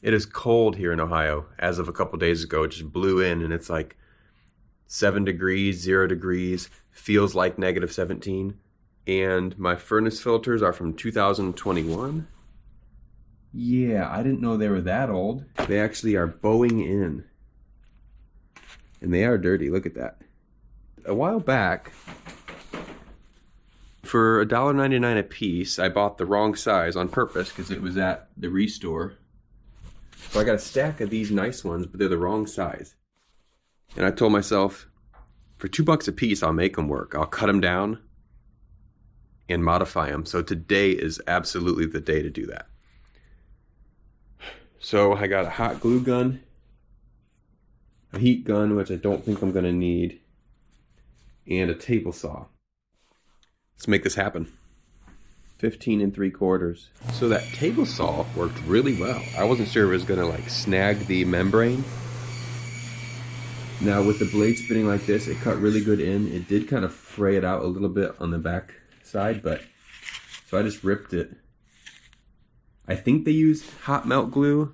It is cold here in Ohio. As of a couple days ago, it just blew in and it's like 7 degrees, 0 degrees, feels like -17. And my furnace filters are from 2021. Yeah, I didn't know they were that old. They actually are bowing in. And they are dirty, look at that. A while back, for $1.99 a piece, I bought the wrong size on purpose because it was at the Restore. So I got a stack of these nice ones, but they're the wrong size. And I told myself, for $2 a piece, I'll make them work. I'll cut them down and modify them. So today is absolutely the day to do that. So I got a hot glue gun, a heat gun, which I don't think I'm gonna need, and a table saw. Let's make this happen. 15 3/4. So that table saw worked really well. I wasn't sure if it was gonna like snag the membrane. Now with the blade spinning like this, it cut really good in. It did kind of fray it out a little bit on the back side, but so I just ripped it. I think they used hot melt glue,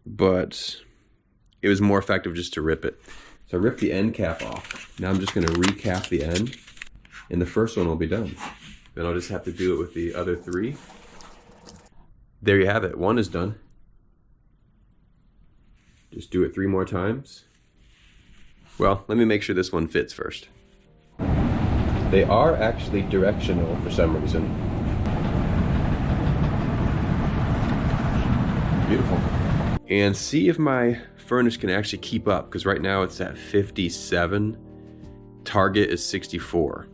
but it was more effective just to rip it. So I ripped the end cap off. Now I'm just gonna recap the end, and the first one will be done. Then I'll just have to do it with the other 3. There you have it, 1 is done. Just do it 3 more times. Well, let me make sure this one fits first. They are actually directional for some reason. Beautiful. And see if my furnace can actually keep up, because right now it's at 57. Target is 64.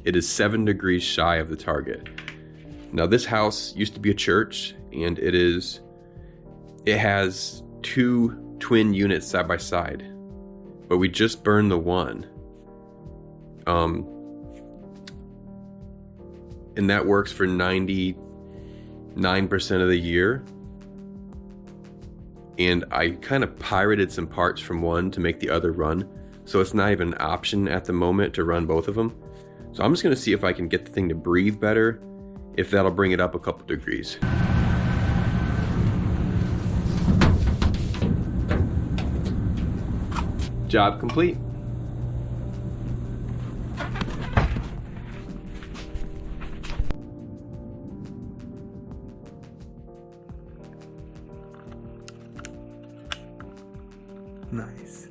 It is 7 degrees shy of the target. Now this house used to be a church, and it has 2 twin units side by side, but we just burned the one. And that works for 99% of the year. And I kind of pirated some parts from one to make the other run, so it's not even an option at the moment to run both of them. So I'm just gonna see if I can get the thing to breathe better, if that'll bring it up a couple degrees. Job complete. Nice.